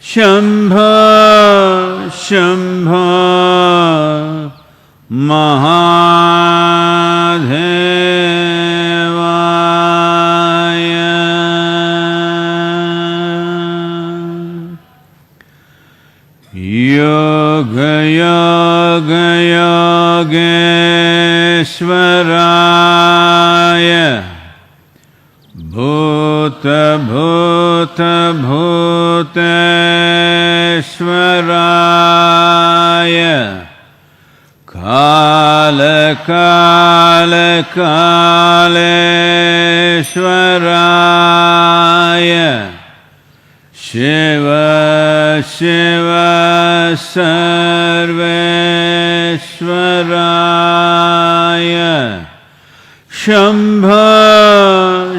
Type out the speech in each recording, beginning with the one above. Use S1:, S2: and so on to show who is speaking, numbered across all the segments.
S1: Shambho Shambho Mahadevaya. Yoga Yoga Yogeshwaraya. Bhuta Bhuta Bhuteshwaraya. Kala Kala Kaleshwaraya. Shiva Shiva Sarveshwaraya. Shambho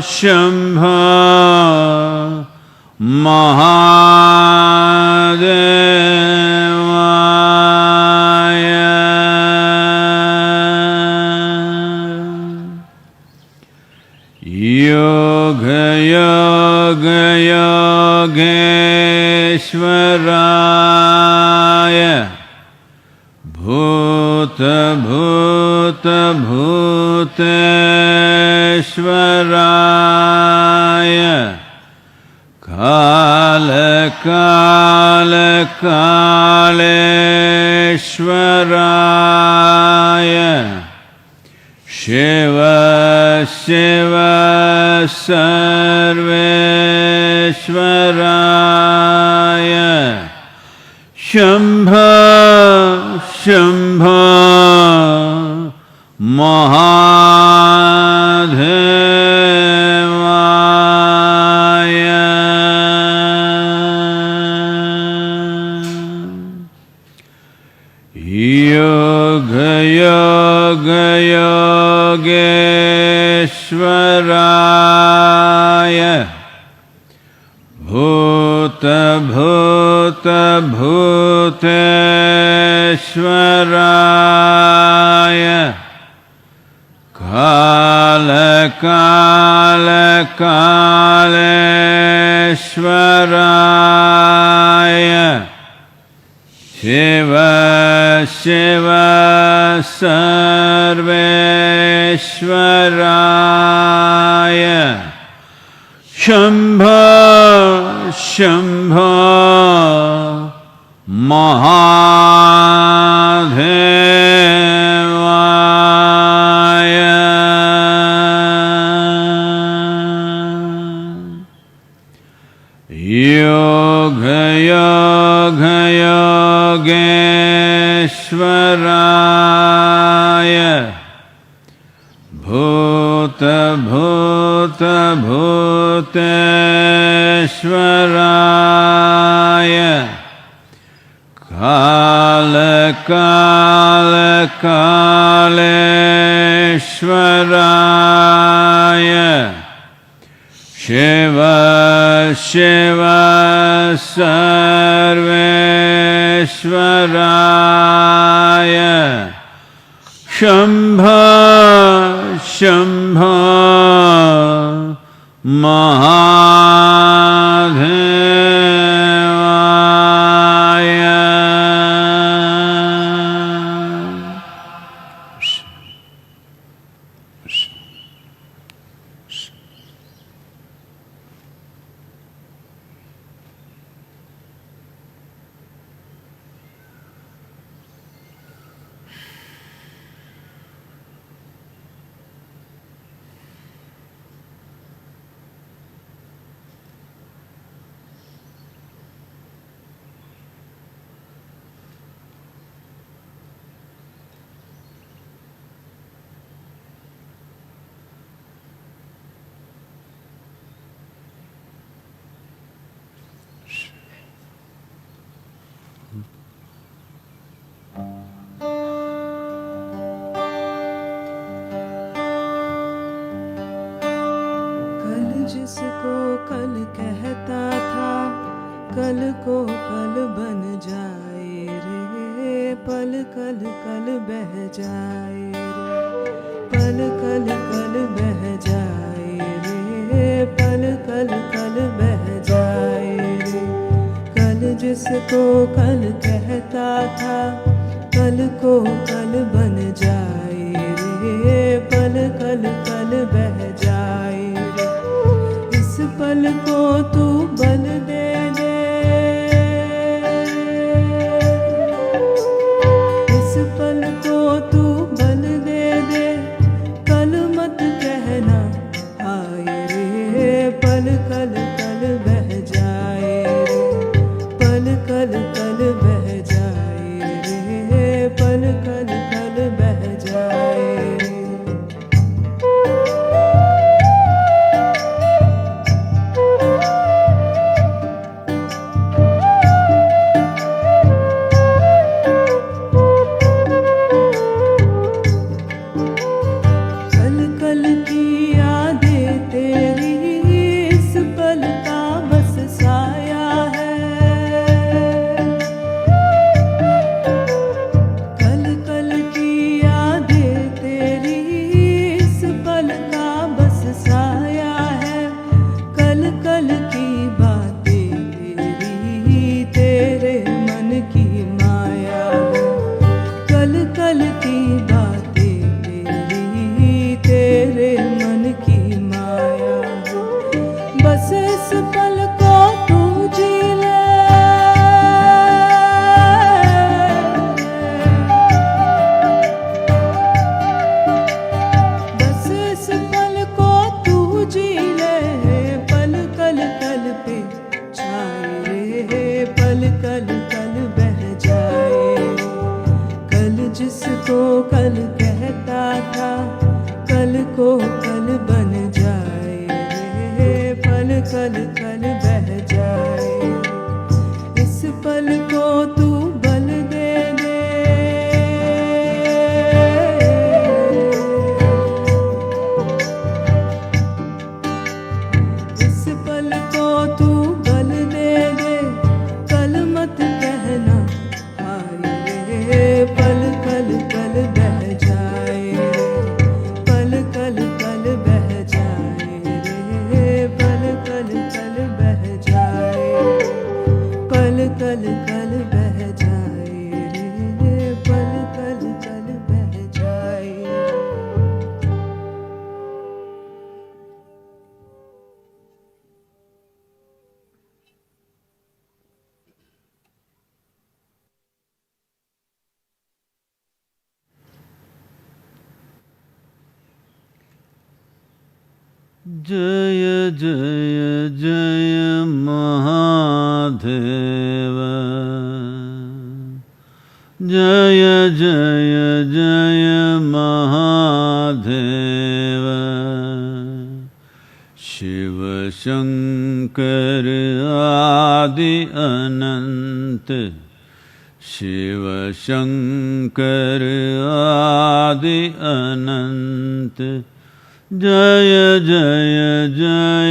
S1: Shambho Mahadevaya. Yoga Yoga Yogeshwaraya. Bhuta Bhuta Bhuteshwaraya. Kala Kala Kaleshwaraya. Shiva Shiva Sarveshwaraya. Shambho Shambho Mahadevaya. Yoga Yoga Yogeshwaraya. Bhuta Bhuta Bhuteshwaraya. Kala Kala Kaleshwaraya. Shiva Shiva Sarveshwaraya. Shambho Shambho Mahadevaya. Yoga Yoga Yogeshwaraya. Bhuta Bhuta Bhuteshwaraya. Kala Kala Kaleshwaraya. Shiva Shiva Sarveshwaraya. Shambho Shambho Mahadevaya.
S2: जिसको कल कहता था कल को कल बन जाए रे, पल कल कल बह जाए रे, पल कल कल बह जाए रे, पल कल कल बह जाए रे। कल जिसको कल कहता था, कल को कल बन जाए रे, पल कल कल बह जाए रे। इस पल को तू बल दे दे, इस पल को तू बल दे दे, कल मत कहना आए रे, पल कल कल बह जाए रे, पल कल कल बह जाए रे, पल कल कल बह जाए रे। कल कल की यादें तेरी इस पल का बस साया है, कल कल की यादें तेरी इस पल का बस साया है, कल कल की बातें तेरी तेरे मन की माया है, कल कल की बातें तेरी तेरे मन की माया है। बस इस पल को तू जी ले, बस इस पल को तू जी ले, पल कल कल पे छाए रे, पल कल कल बह जाए रे। कल जिसको कल कहता था, कल को कल बन जाए रे, पल कल कल बह जाए। इस पल को तू बल दे दे, इस पल को तू बल दे दे, कल मत कहना आए रे, पल कल कल बह जाए रे, पल कल कल बह जाए रे, पल कल कल बह जाए, पल कल कल बह जाए रे, पल कल कल बह जाए।
S1: जय जय जय महादेव, जय जय जय महादेव। शिव शंकर आदि अनंत, शिव शंकर आदि अनंत। जय जय जय जय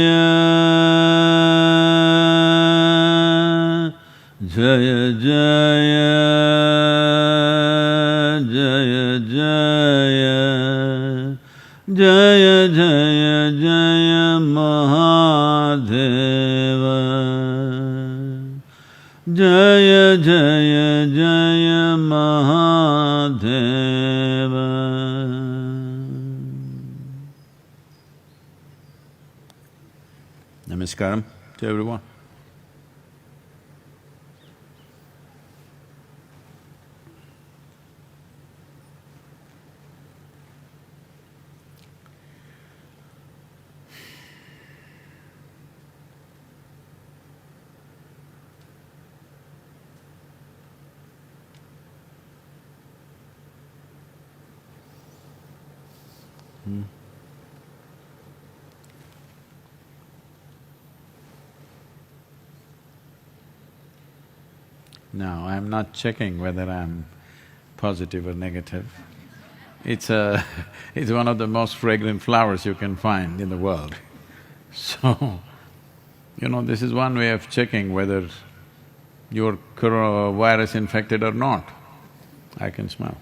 S1: जय जय जय जय जय जय महादेव, जय जय जय Mahadev. Namaskaram to everyone. Now, I'm not checking whether I'm positive or negative. It's it's one of the most fragrant flowers you can find in the world. So, this is one way of checking whether you're virus infected or not. I can smell.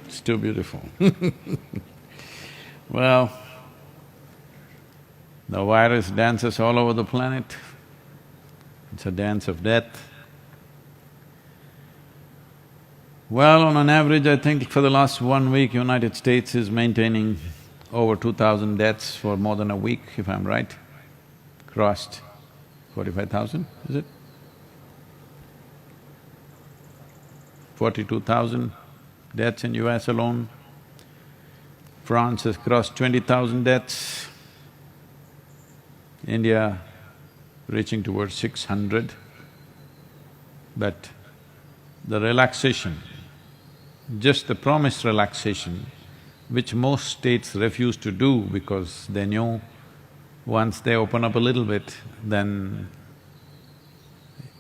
S1: It's too beautiful. Well, the virus dances all over the planet. It's a dance of death. Well, on an average, I think for the last 1 week, United States is maintaining over 2,000 deaths for more than a week, if I'm right. Crossed 45,000, is it? 42,000 deaths in US alone. France has crossed 20,000 deaths. India reaching towards 600. But the relaxation, just the promised relaxation, which most states refuse to do because they know once they open up a little bit, then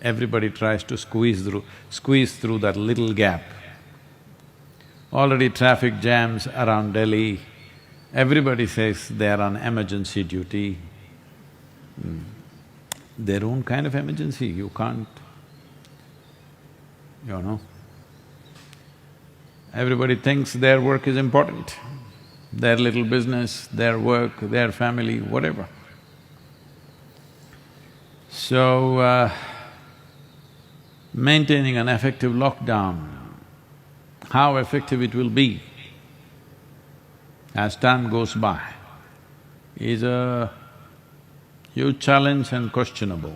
S1: everybody tries to squeeze through that little gap. Already traffic jams around Delhi, everybody says they are on emergency duty. Their own kind of emergency, you can't, you know. Everybody thinks their work is important, their little business, their work, their family, whatever. So, maintaining an effective lockdown, how effective it will be as time goes by is a huge challenge and questionable.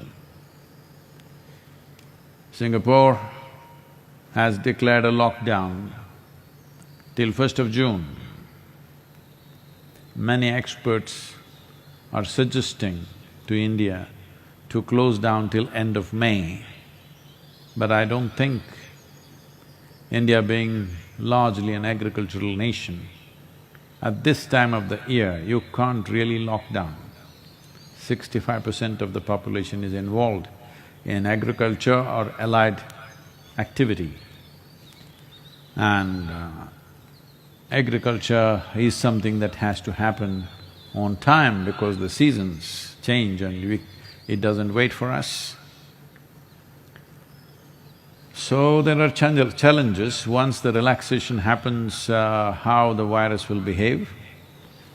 S1: Singapore has declared a lockdown till 1st of June. Many experts are suggesting to India to close down till end of May. But I don't think India being largely an agricultural nation, at this time of the year, you can't really lock down. 65% of the population is involved in agriculture or allied activity. And agriculture is something that has to happen on time because the seasons change and it doesn't wait for us. So there are challenges once the relaxation happens, how the virus will behave.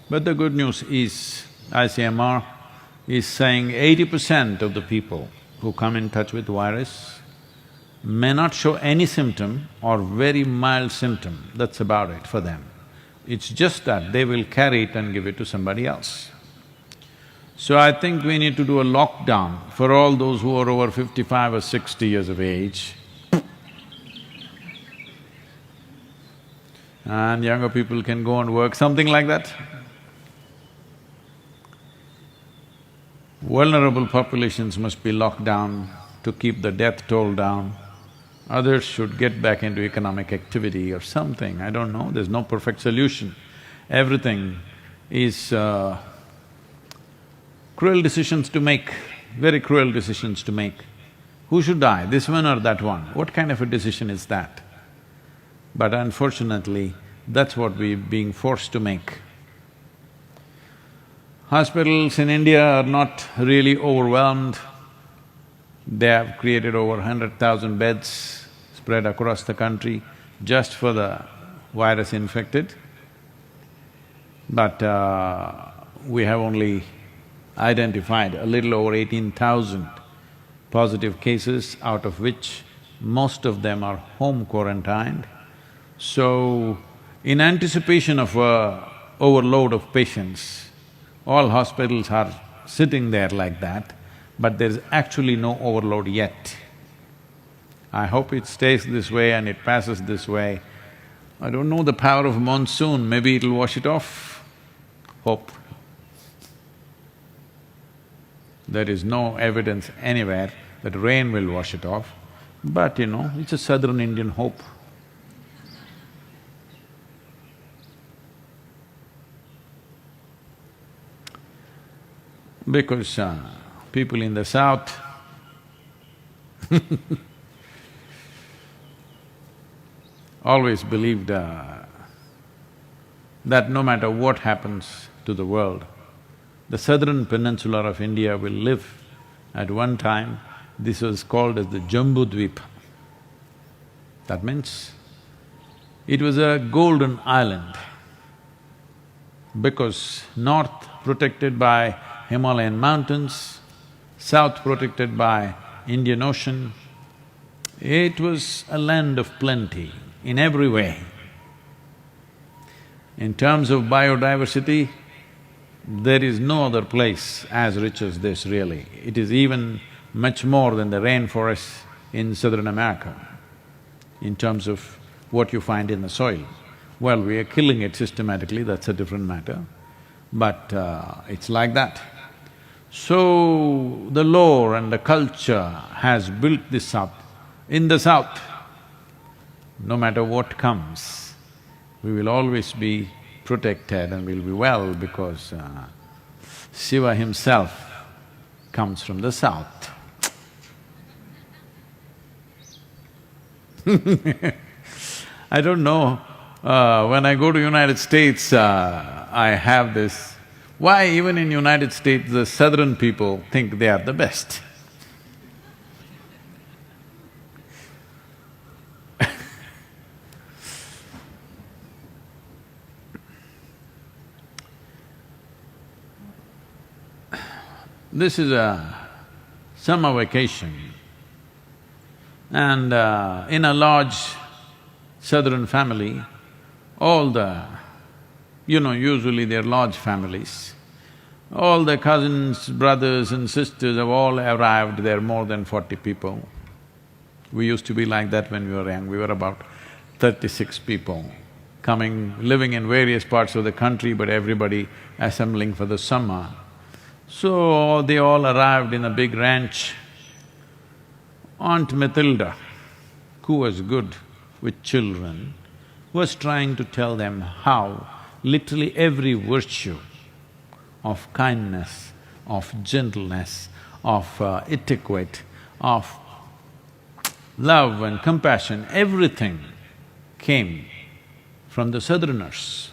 S1: But the good news is, ICMR is saying 80% of the people who come in touch with virus may not show any symptom or very mild symptom, that's about it for them. It's just that they will carry it and give it to somebody else. So I think we need to do a lockdown for all those who are over 55 or 60 years of age. And younger people can go and work, something like that. Vulnerable populations must be locked down to keep the death toll down. Others should get back into economic activity or something, I don't know, there's no perfect solution. Everything is cruel decisions to make, very cruel decisions to make. Who should die, this one or that one? What kind of a decision is that? But unfortunately, that's what we're being forced to make. Hospitals in India are not really overwhelmed. They have created over 100,000 beds spread across the country just for the virus infected. But we have only identified a little over 18,000 positive cases, out of which most of them are home quarantined. So, in anticipation of a overload of patients, all hospitals are sitting there like that, but there's actually no overload yet. I hope it stays this way and it passes this way. I don't know the power of monsoon, maybe it'll wash it off. Hope. There is no evidence anywhere that rain will wash it off, but you know, it's a southern Indian hope. Because people in the south always believed that no matter what happens to the world, the southern peninsula of India will live. At one time, this was called as the Jambudvipa. That means it was a golden island because north protected by Himalayan mountains, south protected by Indian Ocean. It was a land of plenty in every way. In terms of biodiversity, there is no other place as rich as this really. It is even much more than the rainforests in Southern America in terms of what you find in the soil. Well, we are killing it systematically, that's a different matter, but it's like that. So, the lore and the culture has built this up. In the south, no matter what comes, we will always be protected and we'll be well because Shiva himself comes from the south. I don't know, when I go to United States, I have this… Why even in United States the southern people think they are the best? This is a summer vacation and in a large southern family, all the… usually they're large families. All the cousins, brothers and sisters have all arrived, there are more than 40 people. We used to be like that when we were young, we were about 36 people coming, living in various parts of the country but everybody assembling for the summer. So, they all arrived in a big ranch. Aunt Matilda, who was good with children, was trying to tell them how literally every virtue of kindness, of gentleness, of etiquette, of love and compassion, everything came from the southerners.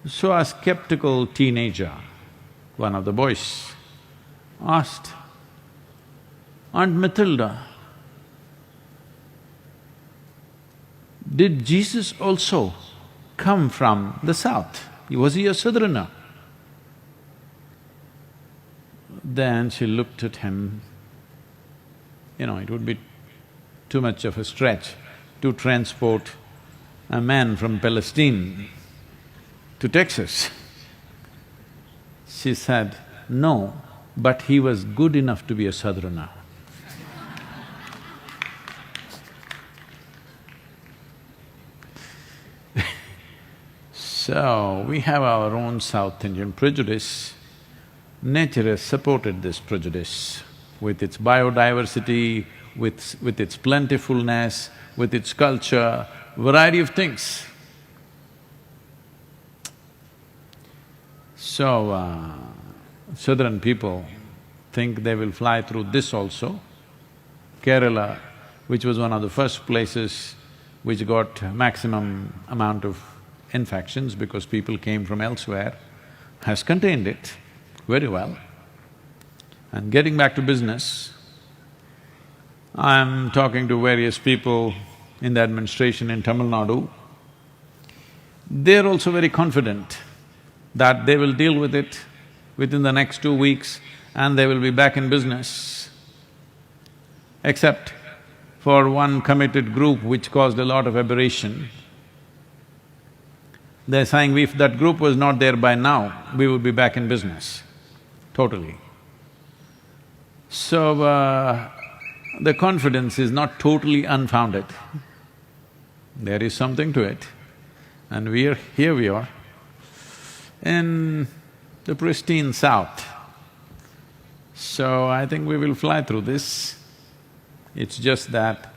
S1: So a skeptical teenager, one of the boys, asked, Aunt Matilda, did Jesus also come from the south? Was he a southerner? Then she looked at him, it would be too much of a stretch to transport a man from Palestine to Texas. She said, no, but he was good enough to be a southerner. So, we have our own South Indian prejudice. Nature has supported this prejudice with its biodiversity, with its plentifulness, with its culture, variety of things. So, southern people think they will fly through this also. Kerala, which was one of the first places which got maximum amount of infections because people came from elsewhere, has contained it very well. And getting back to business, I'm talking to various people in the administration in Tamil Nadu. They're also very confident that they will deal with it within the next 2 weeks and they will be back in business. Except for one committed group which caused a lot of aberration. They're saying if that group was not there by now, we would be back in business, totally. So, the confidence is not totally unfounded. There is something to it. And here we are, in the pristine south. So, I think we will fly through this. It's just that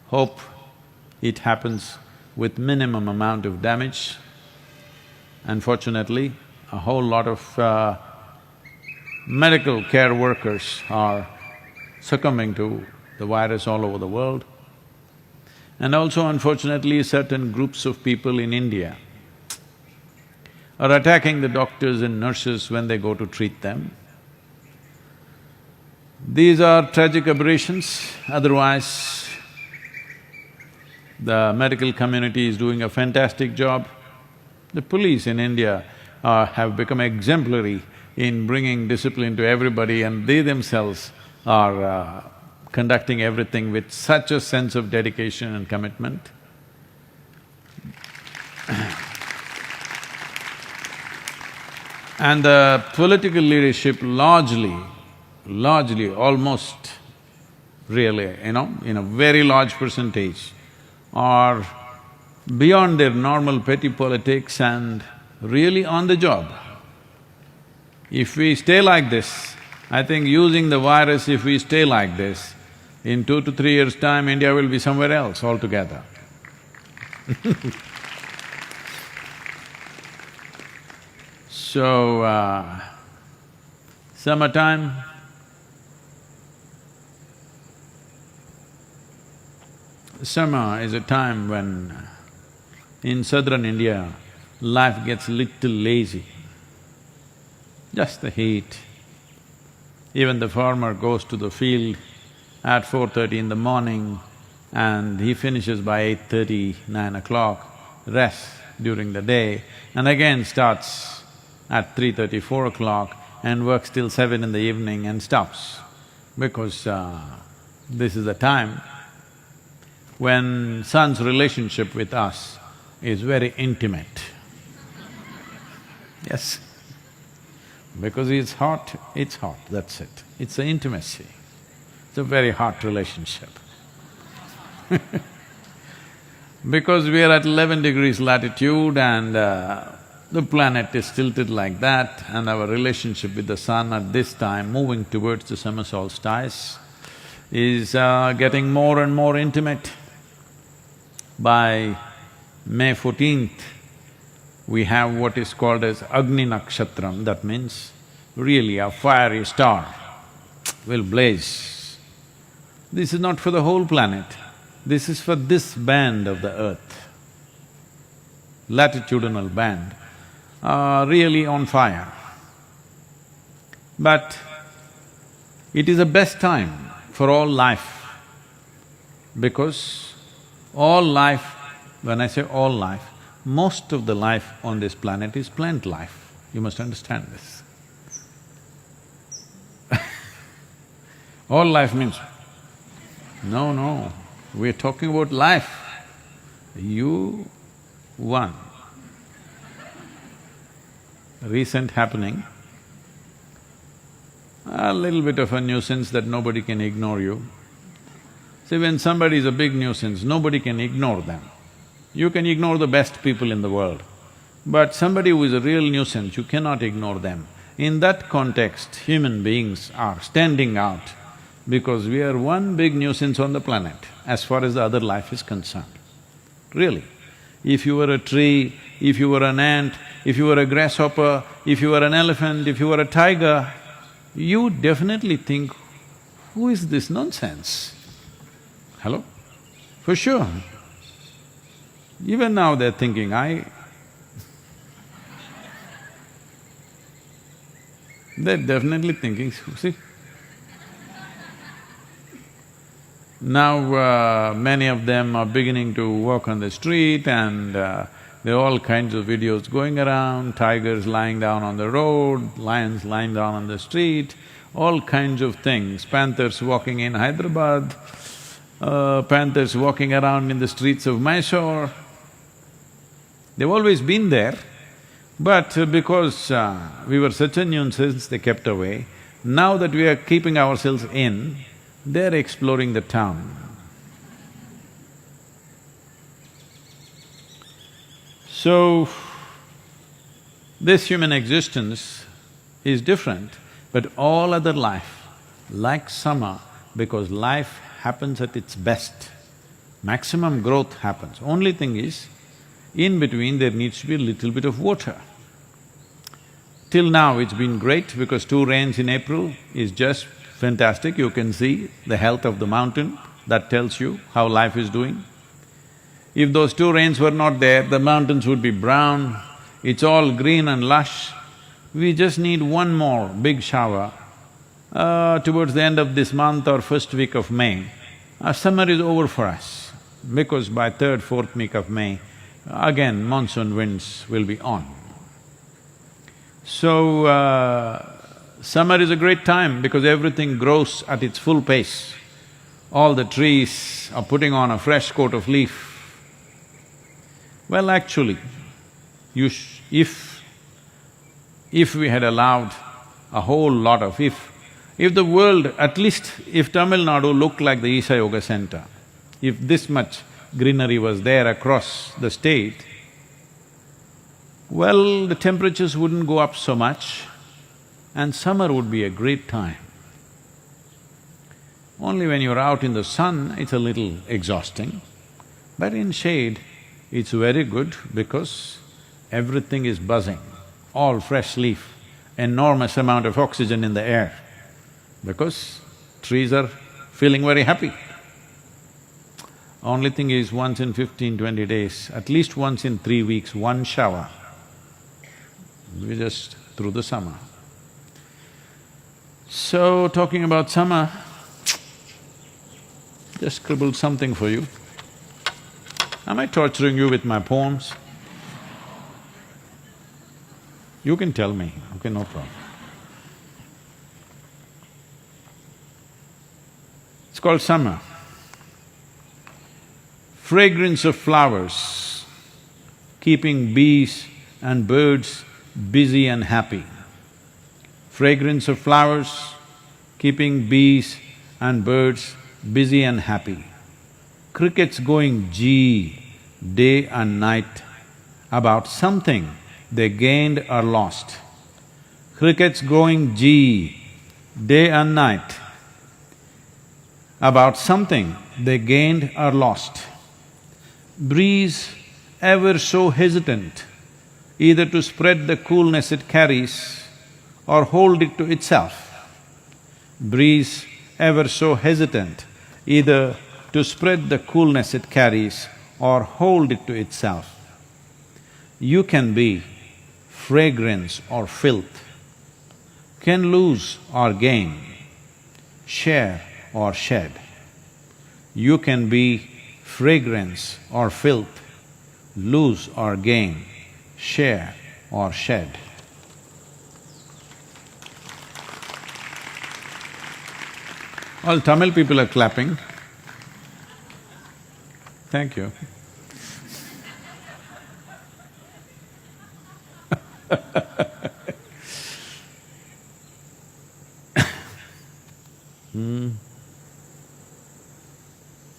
S1: hope it happens with minimum amount of damage. Unfortunately, a whole lot of medical care workers are succumbing to the virus all over the world. And also unfortunately, certain groups of people in India are attacking the doctors and nurses when they go to treat them. These are tragic aberrations, otherwise the medical community is doing a fantastic job. The police in India have become exemplary in bringing discipline to everybody, and they themselves are conducting everything with such a sense of dedication and commitment. And the political leadership largely, almost really, in a very large percentage, are beyond their normal petty politics and really on the job. If we stay like this, I think using the virus, if we stay like this, in 2 to 3 years' time, India will be somewhere else altogether. So, summertime, summer is a time when in southern India, life gets little lazy. Just the heat. Even the farmer goes to the field at 4:30 in the morning and he finishes by 8:30, 9 o'clock, rests during the day and again starts at 3:30, 4 o'clock and works till 7 in the evening and stops. Because this is the time when sun's relationship with us is very intimate. Yes. Because it's hot, that's it. It's the intimacy. It's a very hot relationship. Because we are at 11 degrees latitude and the planet is tilted like that and our relationship with the sun at this time, moving towards the summer solstice, is getting more and more intimate. By May 14th, we have what is called as Agni Nakshatram, that means really a fiery star will blaze. This is not for the whole planet, this is for this band of the earth, latitudinal band, really on fire. But it is the best time for all life, because all life, when I say all life, most of the life on this planet is plant life. You must understand this. All life means, no, we're talking about life. You, one. Recent happening, a little bit of a nuisance that nobody can ignore you. See, when somebody is a big nuisance, nobody can ignore them. You can ignore the best people in the world, but somebody who is a real nuisance, you cannot ignore them. In that context, human beings are standing out because we are one big nuisance on the planet as far as the other life is concerned. Really. If you were a tree, if you were an ant, if you were a grasshopper, if you were an elephant, if you were a tiger, you definitely think, who is this nonsense? Hello? For sure. Even now they're thinking, they're definitely thinking, see. Now many of them are beginning to walk on the street and there are all kinds of videos going around, tigers lying down on the road, lions lying down on the street, all kinds of things, panthers walking in Hyderabad, panthers walking around in the streets of Mysore. They've always been there, but because we were such a nuisance, they kept away. Now that we are keeping ourselves in, they're exploring the town. So, this human existence is different, but all other life, like summer, because life happens at its best, maximum growth happens. Only thing is, in between there needs to be a little bit of water. Till now it's been great because 2 rains in April is just fantastic. You can see the health of the mountain, that tells you how life is doing. If those 2 rains were not there, the mountains would be brown, it's all green and lush. We just need one more big shower towards the end of this month or first week of May. Summer is over for us, because by 3rd, 4th week of May, again monsoon winds will be on. So, summer is a great time because everything grows at its full pace. All the trees are putting on a fresh coat of leaf. Well, actually, if we had allowed a whole lot of… if the world, at least if Tamil Nadu looked like the Isha Yoga Center, if this much greenery was there across the state, well, the temperatures wouldn't go up so much and summer would be a great time. Only when you're out in the sun, it's a little exhausting, but in shade, it's very good because everything is buzzing, all fresh leaf, enormous amount of oxygen in the air, because trees are feeling very happy. Only thing is, once in 15-20 days, at least once in 3 weeks, one shower. We just through the summer. So, talking about summer, just scribbled something for you. Am I torturing you with my poems? You can tell me, okay, no problem. It's called summer. Fragrance of flowers, keeping bees and birds busy and happy. Fragrance of flowers, keeping bees and birds busy and happy. Crickets going gee day and night about something they gained or lost. Crickets going gee day and night about something they gained or lost. Breeze ever so hesitant, either to spread the coolness it carries or hold it to itself. Breeze ever so hesitant, either to spread the coolness it carries or hold it to itself. You can be fragrance or filth, can lose or gain, share or shed. You can be fragrance or filth, lose or gain, share or shed. All Tamil people are clapping. Thank you.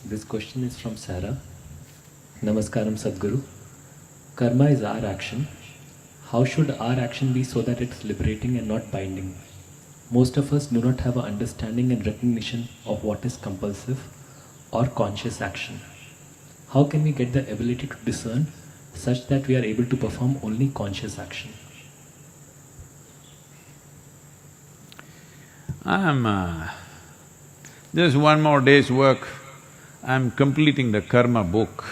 S3: This question is from Sarah. Namaskaram Sadhguru. Karma is our action. How should our action be so that it's liberating and not binding? Most of us do not have an understanding and recognition of what is compulsive or conscious action. How can we get the ability to discern such that we are able to perform only conscious action?
S1: There's one more day's work. I'm completing the karma book,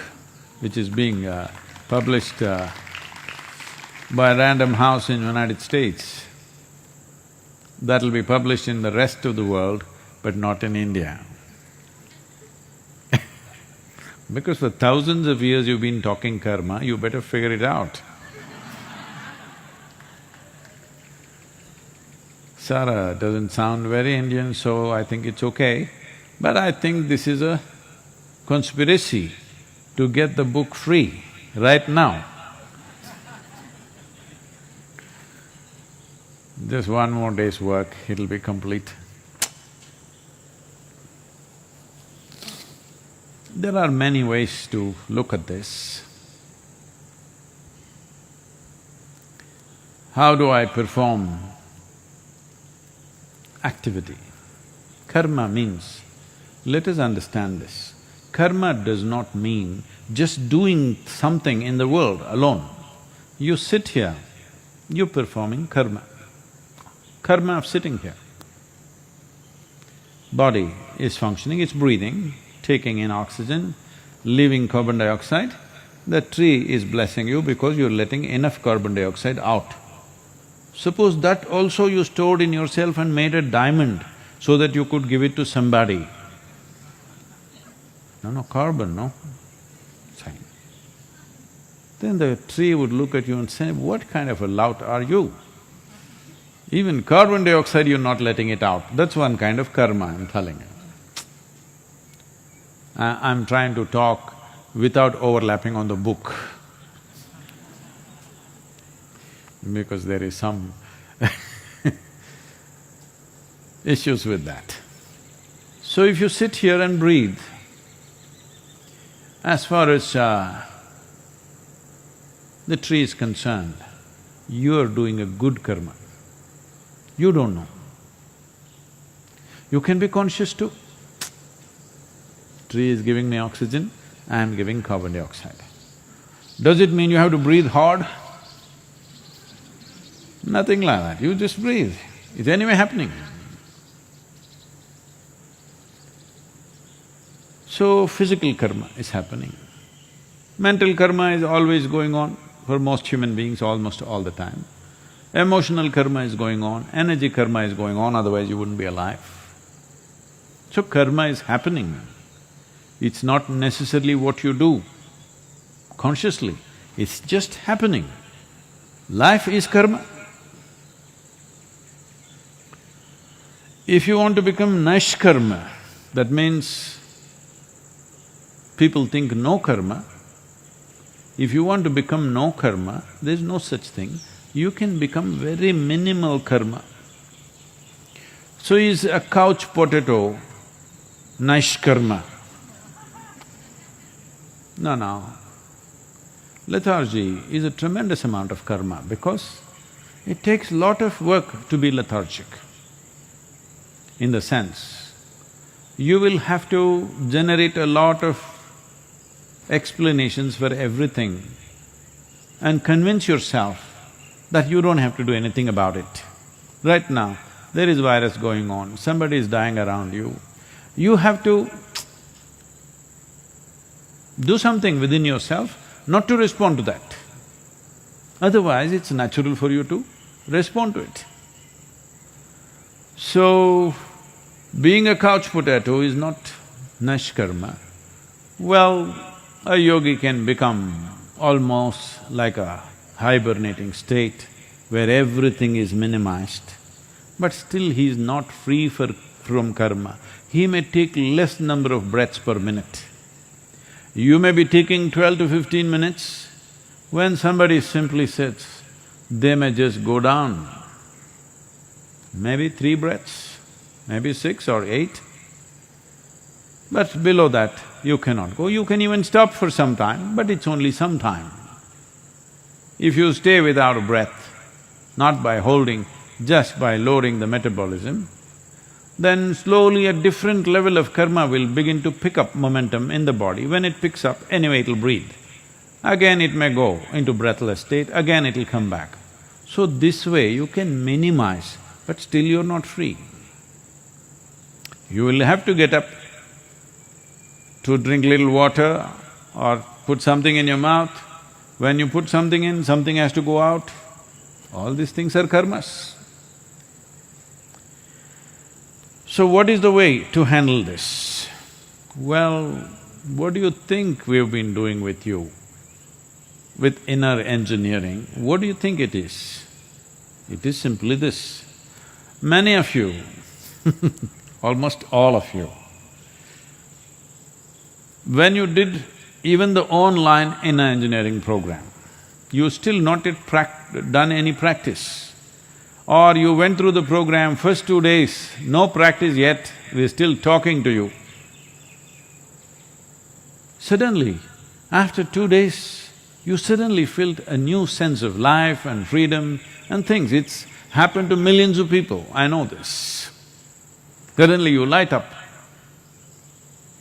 S1: which is being published by a random house in United States. That'll be published in the rest of the world, but not in India. Because for thousands of years you've been talking karma, you better figure it out. Sarah doesn't sound very Indian, so I think it's okay. But I think this is a conspiracy to get the book free right now. Just one more day's work, it'll be complete. There are many ways to look at this. How do I perform activity? Karma means, let us understand this, karma does not mean just doing something in the world alone. You sit here, you're performing karma. Karma of sitting here. Body is functioning, it's breathing, taking in oxygen, leaving carbon dioxide. The tree is blessing you because you're letting enough carbon dioxide out. Suppose that also you stored in yourself and made a diamond so that you could give it to somebody. No, carbon, no? Fine. Then the tree would look at you and say, what kind of a lout are you? Even carbon dioxide you're not letting it out, that's one kind of karma, I'm telling you. I'm trying to talk without overlapping on the book because there is some issues with that. So if you sit here and breathe, as far as the tree is concerned, you are doing a good karma. You don't know. You can be conscious too. Tree is giving me oxygen, I am giving carbon dioxide. Does it mean you have to breathe hard? Nothing like that, you just breathe. It's anyway happening. So, physical karma is happening. Mental karma is always going on for most human beings almost all the time. Emotional karma is going on, energy karma is going on, otherwise you wouldn't be alive. So karma is happening. It's not necessarily what you do consciously, it's just happening. Life is karma. If you want to become nishkarma, that means people think no karma. If you want to become no karma, there's no such thing. You can become very minimal karma. So is a couch potato nishkarma? No. Lethargy is a tremendous amount of karma because it takes lot of work to be lethargic. In the sense, you will have to generate a lot of explanations for everything and convince yourself that you don't have to do anything about it. Right now, there is virus going on, somebody is dying around you. You have to do something within yourself not to respond to that. Otherwise, it's natural for you to respond to it. So, being a couch potato is not nishkarma. Well, a yogi can become almost like a hibernating state where everything is minimized, but still he is not free from karma. He may take less number of breaths per minute. You may be taking 12 to 15 minutes. When somebody simply sits, they may just go down, maybe 3 breaths, maybe 6 or 8. But below that, you cannot go. You can even stop for some time, but it's only some time. If you stay without a breath, not by holding, just by lowering the metabolism, then slowly a different level of karma will begin to pick up momentum in the body. When it picks up, anyway it'll breathe. Again it may go into breathless state, again it'll come back. So this way you can minimize, but still you're not free. You will have to get up to drink little water or put something in your mouth. When you put something in, something has to go out. All these things are karmas. So what is the way to handle this? Well, what do you think we've been doing with you? With inner engineering, what do you think it is? It is simply this. Many of you, almost all of you, when you did even the online inner engineering program, you still not yet done any practice. Or you went through the program, first 2 days, no practice yet, we're still talking to you. Suddenly, after 2 days, you suddenly felt a new sense of life and freedom and things. It's happened to millions of people, I know this. Suddenly you light up.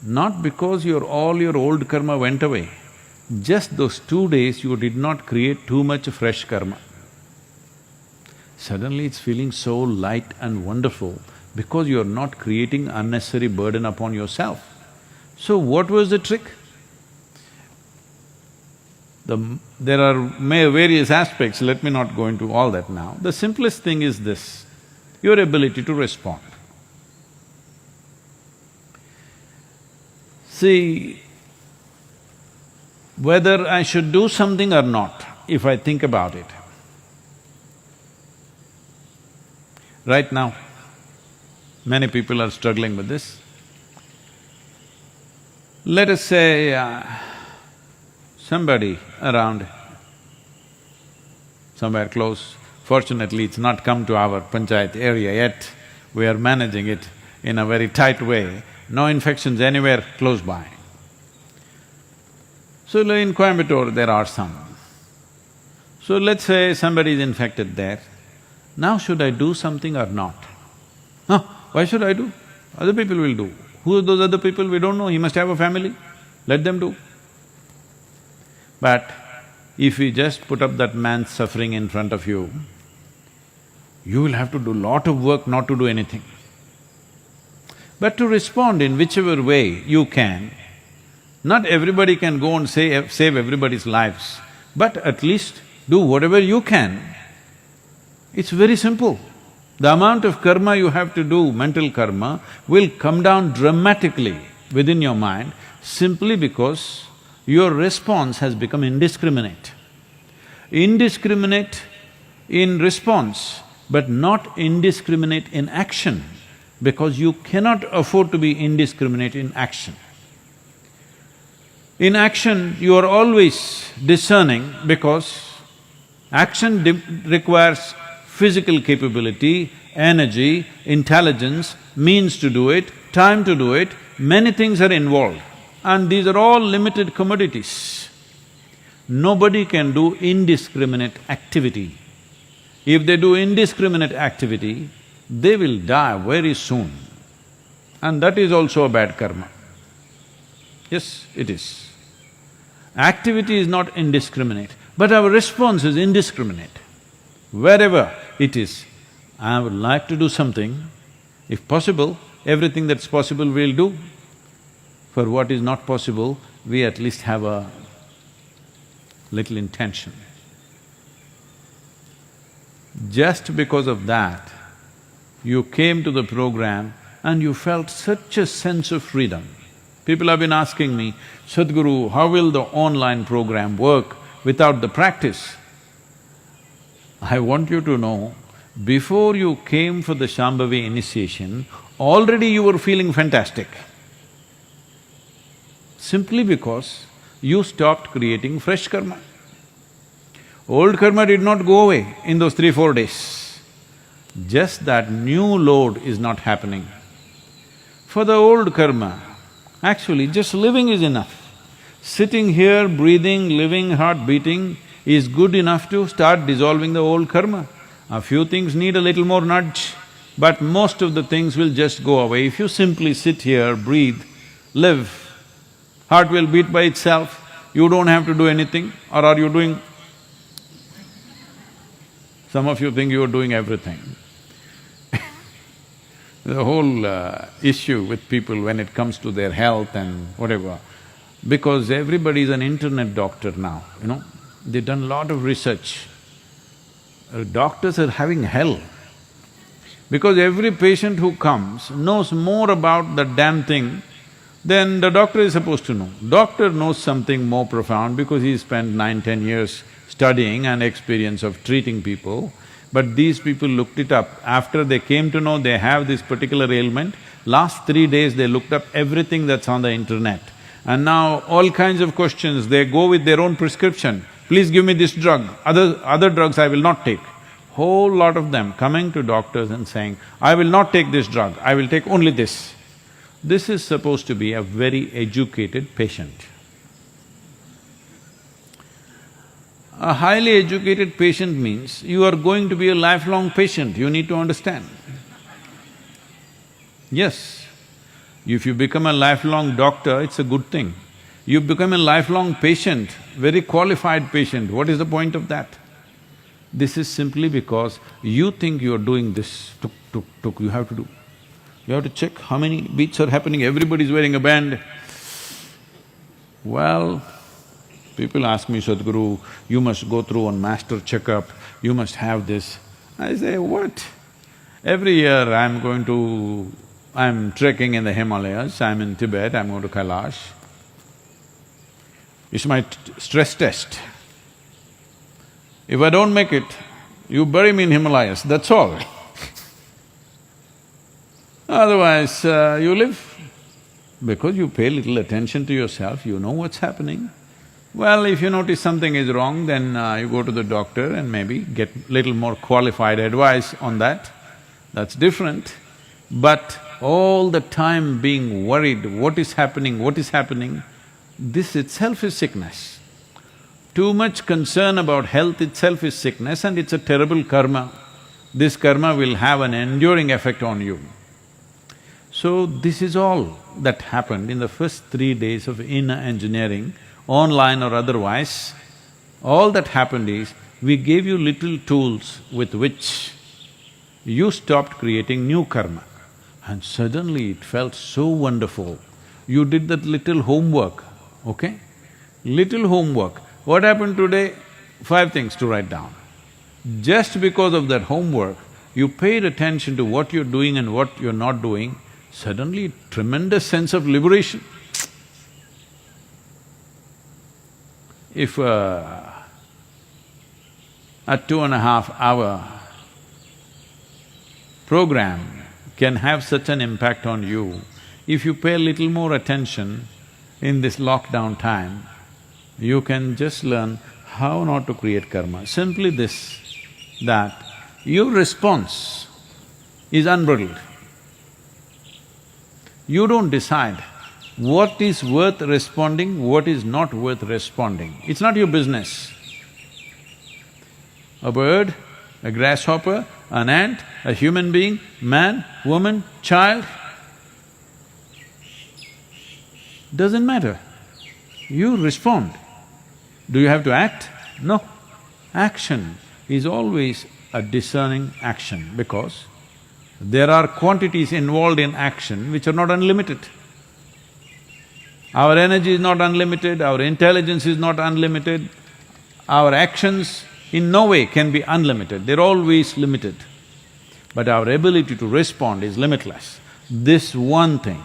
S1: Not because all your old karma went away, just those 2 days you did not create too much fresh karma. Suddenly it's feeling so light and wonderful because you're not creating unnecessary burden upon yourself. So what was the trick? There are various aspects, let me not go into all that now. The simplest thing is this, your ability to respond. See, whether I should do something or not, if I think about it, right now. Many people are struggling with this. Let us say somebody around, somewhere close, fortunately it's not come to our panchayat area yet, we are managing it in a very tight way, no infections anywhere close by. So in Coimbatore there are some. So let's say somebody is infected there, now should I do something or not? Huh, why should I do? Other people will do. Who are those other people? We don't know, he must have a family, let them do. But if we just put up that man's suffering in front of you, you will have to do lot of work not to do anything. But to respond in whichever way you can, not everybody can go and save everybody's lives, but at least do whatever you can. It's very simple. The amount of karma you have to do, mental karma, will come down dramatically within your mind simply because your response has become indiscriminate. Indiscriminate in response, but not indiscriminate in action, because you cannot afford to be indiscriminate in action. In action, you are always discerning because action requires physical capability, energy, intelligence, means to do it, time to do it, many things are involved, and these are all limited commodities. Nobody can do indiscriminate activity. If they do indiscriminate activity, they will die very soon, and that is also a bad karma. Yes, it is. Activity is not indiscriminate, but our response is indiscriminate. Wherever it is, I would like to do something, if possible, everything that's possible we'll do. For what is not possible, we at least have a little intention. Just because of that, you came to the program and you felt such a sense of freedom. People have been asking me, Sadhguru, how will the online program work without the practice? I want you to know, before you came for the Shambhavi initiation, already you were feeling fantastic. Simply because you stopped creating fresh karma. Old karma did not go away in those 3-4 days. Just that new load is not happening. For the old karma, actually just living is enough. Sitting here, breathing, living, heart beating is good enough to start dissolving the old karma. A few things need a little more nudge, but most of the things will just go away. If you simply sit here, breathe, live, heart will beat by itself, you don't have to do anything, or are you doing… Some of you think you are doing everything. The whole issue with people when it comes to their health and whatever, because everybody is an internet doctor now, you know, they've done a lot of research. Doctors are having hell, because every patient who comes knows more about the damn thing than the doctor is supposed to know. Doctor knows something more profound because he spent 9-10 years studying and experience of treating people, but these people looked it up. After they came to know they have this particular ailment, last 3 days they looked up everything that's on the internet. And now all kinds of questions, they go with their own prescription. Please give me this drug, other drugs I will not take. Whole lot of them coming to doctors and saying, I will not take this drug, I will take only this. This is supposed to be a very educated patient. A highly educated patient means you are going to be a lifelong patient, you need to understand. Yes, if you become a lifelong doctor, it's a good thing. You become a lifelong patient, very qualified patient, what is the point of that? This is simply because you think you are doing this, tuk, tuk, tuk, you have to do. You have to check how many beats are happening, everybody's wearing a band. Well, people ask me, Sadhguru, you must go through one master checkup, you must have this. I say, what? Every year I'm trekking in the Himalayas, I'm in Tibet, I'm going to Kailash. It's my stress test. If I don't make it, you bury me in Himalayas, that's all. Otherwise, you live. Because you pay little attention to yourself, you know what's happening. Well, if you notice something is wrong, then you go to the doctor and maybe get little more qualified advice on that. That's different. But all the time being worried, what is happening, this itself is sickness. Too much concern about health itself is sickness and it's a terrible karma. This karma will have an enduring effect on you. So this is all that happened in the first 3 days of inner engineering, online or otherwise. All that happened is, we gave you little tools with which you stopped creating new karma. And suddenly it felt so wonderful. You did that little homework, okay? Little homework. What happened today? 5 things to write down. Just because of that homework, you paid attention to what you're doing and what you're not doing, suddenly tremendous sense of liberation. If a 2.5-hour program can have such an impact on you, if you pay a little more attention in this lockdown time, you can just learn how not to create karma. Simply this, that your response is unbridled. You don't decide what is worth responding, what is not worth responding. It's not your business. A bird, a grasshopper, an ant, a human being, man, woman, child, doesn't matter. You respond. Do you have to act? No. Action is always a discerning action because there are quantities involved in action which are not unlimited. Our energy is not unlimited, our intelligence is not unlimited, our actions in no way can be unlimited, they're always limited. But our ability to respond is limitless. This one thing,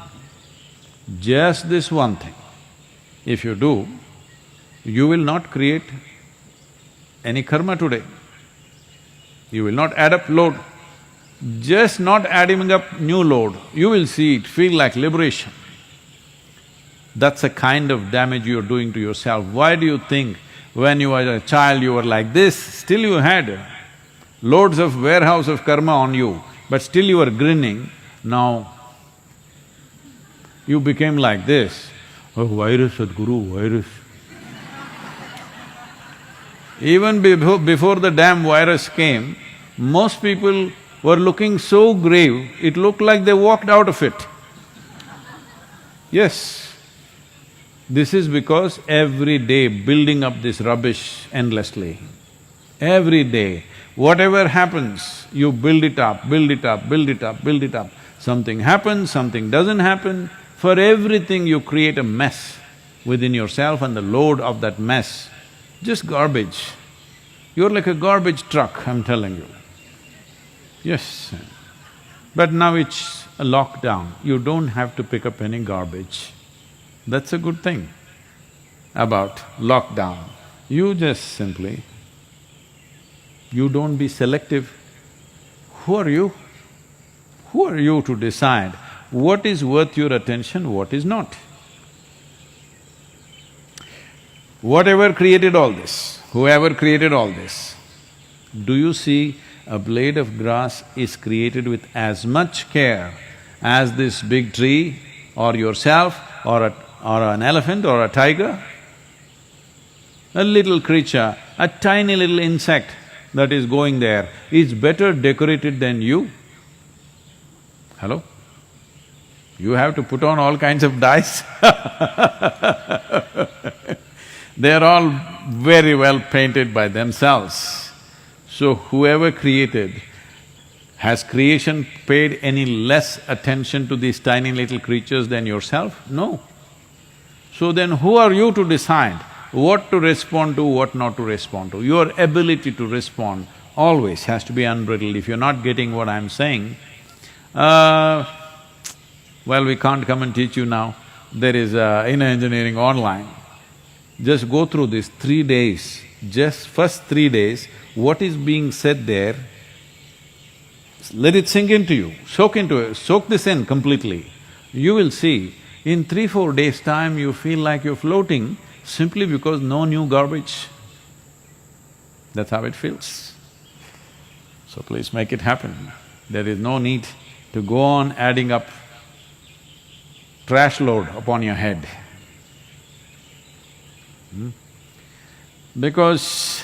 S1: just this one thing, if you do, you will not create any karma today. You will not add up load. Just not adding up new load, you will see it feel like liberation. That's a kind of damage you're doing to yourself. Why do you think when you were a child you were like this, still you had loads of warehouse of karma on you, but still you were grinning, now you became like this. Oh, virus, Sadhguru, virus. Even before the damn virus came, most people were looking so grave, it looked like they walked out of it. Yes, this is because every day building up this rubbish endlessly. Every day, whatever happens, you build it up, build it up, build it up, build it up. Something happens, something doesn't happen. For everything you create a mess within yourself and the load of that mess, just garbage. You're like a garbage truck, I'm telling you. Yes, but now it's a lockdown, you don't have to pick up any garbage. That's a good thing about lockdown. You just simply, you don't be selective. Who are you? Who are you to decide what is worth your attention, what is not? Whatever created all this, whoever created all this, do you see a blade of grass is created with as much care as this big tree or yourself or an elephant or a tiger? A little creature, a tiny little insect that is going there is better decorated than you. Hello? You have to put on all kinds of dyes They are all very well painted by themselves. So whoever created, has creation paid any less attention to these tiny little creatures than yourself? No. So then who are you to decide what to respond to, what not to respond to? Your ability to respond always has to be unbridled. If you're not getting what I'm saying, well, we can't come and teach you now. There is inner engineering online. Just go through this 3 days, just first 3 days, what is being said there, let it sink into you, soak this in completely. You will see, in 3-4 days' time you feel like you're floating simply because no new garbage. That's how it feels. So please make it happen. There is no need to go on adding up trash load upon your head. Because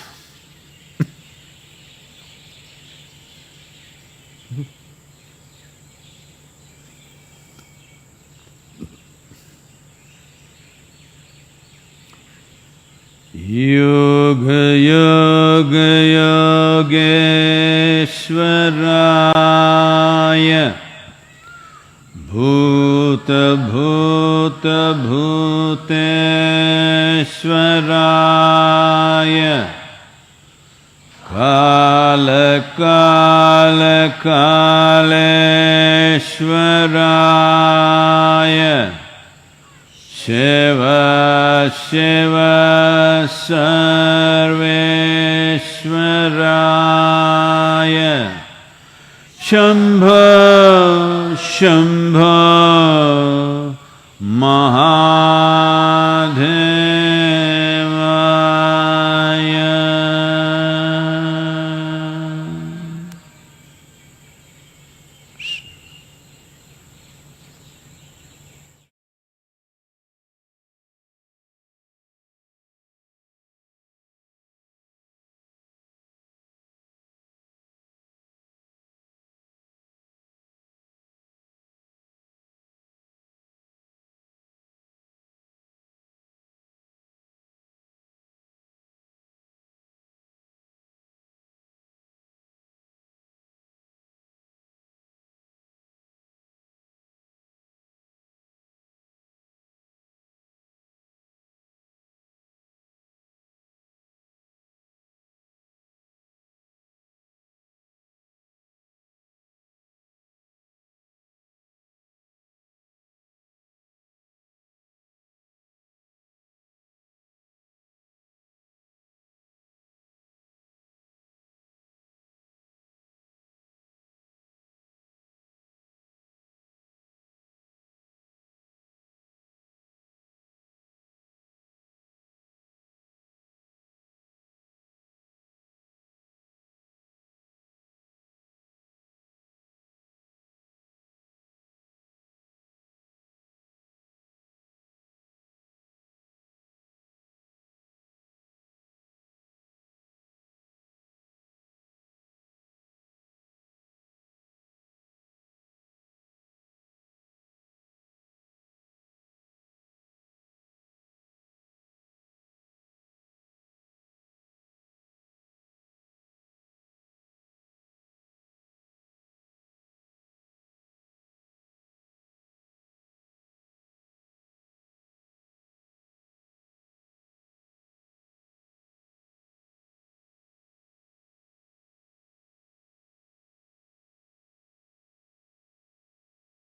S1: Yoga Yoga Yogeshwaraya Bhuta Bhuta Bhuteshwaraya Kala Kala Kaleshwaraya Shiva Shiva Sarveshwaraya Shambho Shambho Maha